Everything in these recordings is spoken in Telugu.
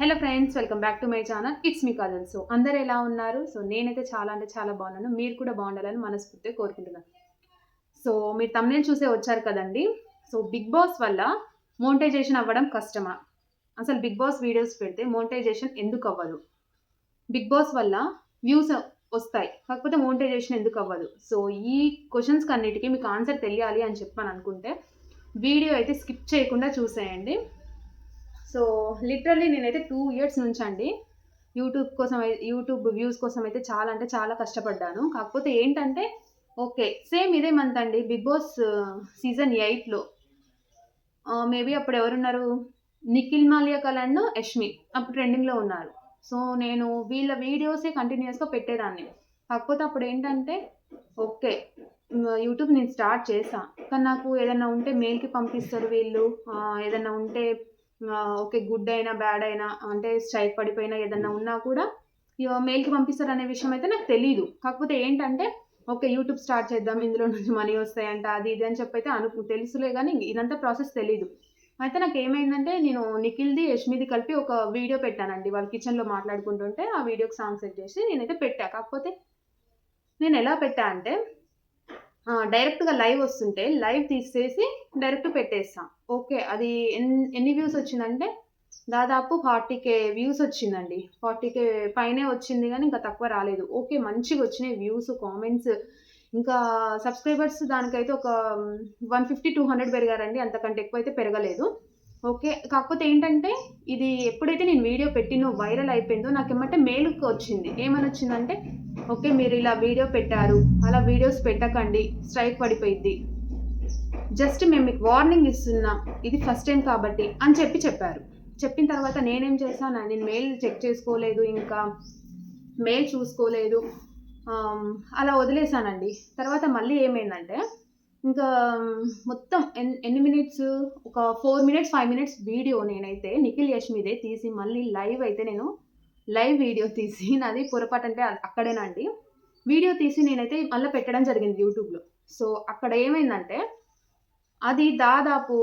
Hello friends, welcome back to my channel. It's me Kajal. So అందరు ఎలా ఉన్నారు? సో నేనైతే చాలా అంటే చాలా బాగున్నాను. మీరు కూడా బాగుండాలని మనస్ఫూర్తిగా కోరుకుంటున్నాను. సో మీరు thumbnail చూసే వచ్చారు కదండి. సో బిగ్ బాస్ వల్ల మోనిటైజేషన్ అవ్వడం కష్టమా? అసలు బిగ్ బాస్ వీడియోస్ పెడితే మోనిటైజేషన్ ఎందుకు అవ్వదు? బిగ్ బాస్ వల్ల వ్యూస్ వస్తాయి, కాకపోతే మోనిటైజేషన్ ఎందుకు అవ్వదు? సో ఈ క్వశ్చన్స్కి అన్నిటికీ మీకు ఆన్సర్ తెలియాలి అని చెప్పని అనుకుంటే వీడియో అయితే స్కిప్ చేయకుండా చూసేయండి. సో లిటరల్లీ నేనైతే 2 ఇయర్స్ నుంచి అండి యూట్యూబ్ వ్యూస్ కోసం అయితే చాలా అంటే చాలా కష్టపడ్డాను. కాకపోతే ఏంటంటే ఓకే, సేమ్ ఇదే మంత్ అండి బిగ్ బాస్ సీజన్ 8లో మేబీ అప్పుడు ఎవరున్నారు, నిఖిల్ మాల్యాకల్ అండ్ యష్మి అప్పుడు ట్రెండింగ్లో ఉన్నారు. సో నేను వీళ్ళ వీడియోసే కంటిన్యూస్గా పెట్టేదాన్ని. కాకపోతే అప్పుడు ఏంటంటే ఓకే, యూట్యూబ్ నేను స్టార్ట్ చేశాను, కానీ నాకు ఏదైనా ఉంటే మెయిల్కి పంపిస్తారు వీళ్ళు. ఏదైనా ఉంటే ఓకే, గుడ్ అయినా బ్యాడ్ అయినా అంటే స్ట్రైక్ పడిపోయినా ఏదన్నా ఉన్నా కూడా మెయిల్కి పంపిస్తారు అనే విషయం అయితే నాకు తెలీదు. కాకపోతే ఏంటంటే ఓకే, యూట్యూబ్ స్టార్ట్ చేద్దాం, ఇందులో నుంచి మనీ వస్తాయంట, అది ఇది అని చెప్పి అయితే తెలుసులే, కానీ ఇదంతా ప్రాసెస్ తెలీదు. అయితే నాకు ఏమైందంటే నేను నిఖిల్ది యష్మిది కలిపి ఒక వీడియో పెట్టానండి. వాళ్ళు కిచెన్లో మాట్లాడుకుంటుంటే ఆ వీడియోకి సాంగ్ సెట్ చేసి నేనైతే పెట్టా. కాకపోతే నేను ఎలా పెట్టా అంటే డైరెక్ట్‌గా లైవ్ వస్తుంటే లైవ్ తీసేసి డైరెక్ట్ పెట్టేస్తా. ఓకే, అది ఎన్ని వ్యూస్ వచ్చిందంటే దాదాపు 40,000 వ్యూస్ వచ్చిందండి. 40,000 పైనే వచ్చింది, గానీ ఇంకా తక్కువ రాలేదు. ఓకే, మంచిగా వచ్చినాయి వ్యూస్, కామెంట్స్, ఇంకా సబ్స్క్రైబర్స్ దానికైతే ఒక 150, 200 పెరిగారండి. అంతకంటే ఎక్కువైతే పెరగలేదు. ఓకే, కాకపోతే ఏంటంటే ఇది ఎప్పుడైతే నేను వీడియో పెట్టినో వైరల్ అయిపోయిందో నాకేమంటే మెయిల్‌కి వచ్చింది. ఏమని వచ్చిందంటే ఓకే, మీరు ఇలా వీడియో పెట్టారు, అలా వీడియోస్ పెట్టకండి, స్ట్రైక్ పడిపోయిద్ది. జస్ట్ మేము మీకు వార్నింగ్ ఇస్తున్నాం, ఇది ఫస్ట్ టైం కాబట్టి అని చెప్పారు. చెప్పిన తర్వాత నేనేం చేశాను, నేను మెయిల్ చెక్ చేసుకోలేదు, ఇంకా మెయిల్ చూసుకోలేదు, అలా వదిలేసానండి. తర్వాత మళ్ళీ ఏమైందంటే ఇంకా మొత్తం ఎన్ని మినిట్స్, ఒక 4 మినిట్స్ 5 మినిట్స్ వీడియో నేనైతే నిఖిల్ యష్మిదే తీసి మళ్ళీ లైవ్ వీడియో తీసి నాది పొరపాటు అంటే అక్కడేనండి వీడియో తీసి నేనైతే మళ్ళీ పెట్టడం జరిగింది యూట్యూబ్లో. సో అక్కడ ఏమైందంటే అది దాదాపు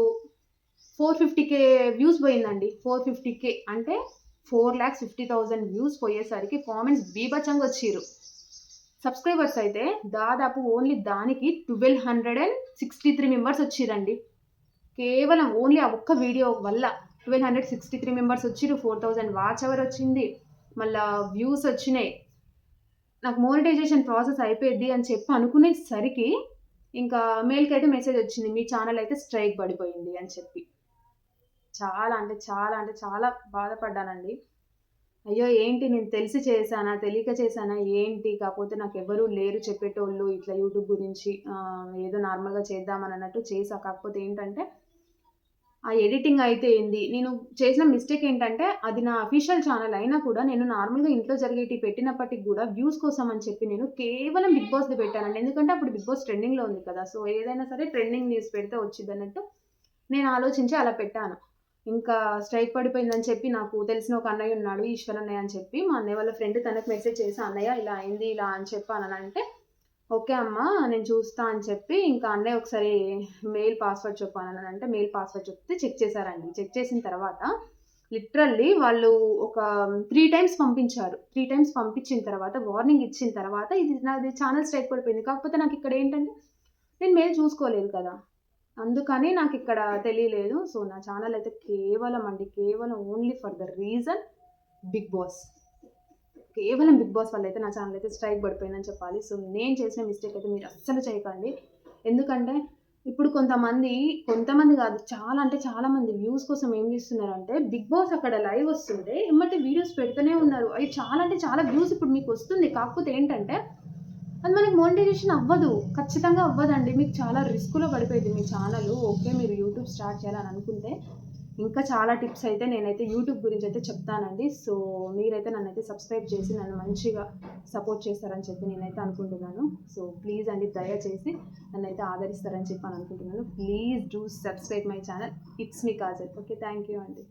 450,000 వ్యూస్ పోయిందండి. 450,000 అంటే 4,50,000 వ్యూస్ పోయేసరికి కామెంట్స్ బీభత్సంగా వచ్చిర్రు. సబ్స్క్రైబర్స్ అయితే దాదాపు ఓన్లీ దానికి 1,263 మెంబర్స్ వచ్చిరండి. కేవలం ఓన్లీ ఆ ఒక్క వీడియో వల్ల 1,263 మెంబర్స్ వచ్చిర్రు. 4,000 వాచ్ అవర్ వచ్చింది, మళ్ళా వ్యూస్ వచ్చినాయి. నాకు మోనిటైజేషన్ ప్రాసెస్ అయిపోయింది అని చెప్పి అనుకునేసరికి ఇంకా మెయిల్కి అయితే మెసేజ్ వచ్చింది, మీ ఛానల్ అయితే స్ట్రైక్ పడిపోయింది అని చెప్పి. చాలా అంటే చాలా అంటే చాలా బాధపడ్డానండి. అయ్యో, ఏంటి నేను తెలిసి చేశానా, తెలియక చేశానా ఏంటి? కాకపోతే నాకెవ్వరూ లేరు చెప్పేటోళ్ళు ఇట్లా యూట్యూబ్ గురించి. ఏదో నార్మల్‌గా చేద్దామని అన్నట్టు చేశా. కాకపోతే ఏంటంటే ఆ ఎడిటింగ్ అయితే ఏంది, నేను చేసిన మిస్టేక్ ఏంటంటే అది నా అఫీషియల్ ఛానల్ అయినా కూడా నేను నార్మల్‌గా ఇంట్లో జరిగేటివి పెట్టినప్పటికి గూడా వ్యూస్ కోసం అని చెప్పి నేను కేవలం బిగ్ బాస్‌ది పెట్టానండి. ఎందుకంటే అప్పుడు బిగ్ బాస్ ట్రెండింగ్‌లో ఉంది కదా! సో ఏదైనా సరే ట్రెండింగ్ న్యూస్ పెడితే వచ్చిద్దన్నట్టు నేను ఆలోచించి అలా పెట్టాను. ఇంకా స్ట్రైక్ పడిపోయిందని చెప్పి నాకు తెలిసిన ఒక అన్నయ్య ఉన్నాడు, ఈశ్వర్ అన్నయ్య అని చెప్పి. మా అన్నయ్య వాళ్ళ ఫ్రెండ్ తనకు మెసేజ్ చేశా, "అన్నయ్య ఇలా అయింది, ఇలా" అని చెప్పాననంటే, "ఓకే అమ్మా, నేను చూస్తా" అని చెప్పి ఇంకా అన్నయ్య ఒకసారి మెయిల్ పాస్వర్డ్ చెప్పాననంటే మెయిల్ పాస్వర్డ్ చెప్తే చెక్ చేశారండి. చెక్ చేసిన తర్వాత లిటరల్లీ వాళ్ళు ఒక 3 టైమ్స్ పంపించారు. 3 టైమ్స్ పంపించిన తర్వాత వార్నింగ్ ఇచ్చిన తర్వాత నాది ఛానల్ స్ట్రైక్ పడిపోయింది. కాకపోతే నాకిక్కడ ఏంటంటే నేను మెయిల్ చూసుకోలేదు కదా! అందుకని నాకిక్కడ తెలియలేదు. సో నా ఛానల్ అయితే కేవలం only for the reason Bigg Boss. కేవలం బిగ్ బాస్ వల్ల అయితే నా ఛానల్ అయితే స్ట్రైక్ పడిపోయిందని చెప్పాలి. సో నేను చేసిన మిస్టేక్ అయితే మీరు అస్సలు చేయకండి. ఎందుకంటే ఇప్పుడు కొంతమంది కాదు, చాలా అంటే చాలా మంది వ్యూస్ కోసం ఏం చేస్తున్నారంటే బిగ్ బాస్ అక్కడ లైవ్ వస్తుంటే ఎమ్మటే వీడియోస్ పెడుతూనే ఉన్నారు. అవి చాలా అంటే చాలా వ్యూస్ ఇప్పుడు మీకు వస్తుంది. కాకపోతే ఏంటంటే అది మనకి మోనిటైజేషన్ అవ్వదు. ఖచ్చితంగా అవ్వదండి. మీకు చాలా రిస్క్‌లో పడిపోయిద్ది మీ ఛానలు. ఓకే, మీరు యూట్యూబ్ స్టార్ట్ చేయాలని అనుకుంటే ఇంకా చాలా టిప్స్ అయితే నేనైతే యూట్యూబ్ గురించి అయితే చెప్తానండి. సో మీరైతే నన్నైతే సబ్స్క్రైబ్ చేసి నన్ను మంచిగా సపోర్ట్ చేస్తారని చెప్పి నేనైతే అనుకుంటున్నాను. సో ప్లీజ్ అండి, దయచేసి నన్నైతే ఆదరిస్తారని చెప్పి అనుకుంటున్నాను. Please do subscribe my channel. It's me Kajal. Okay, thank you అండి.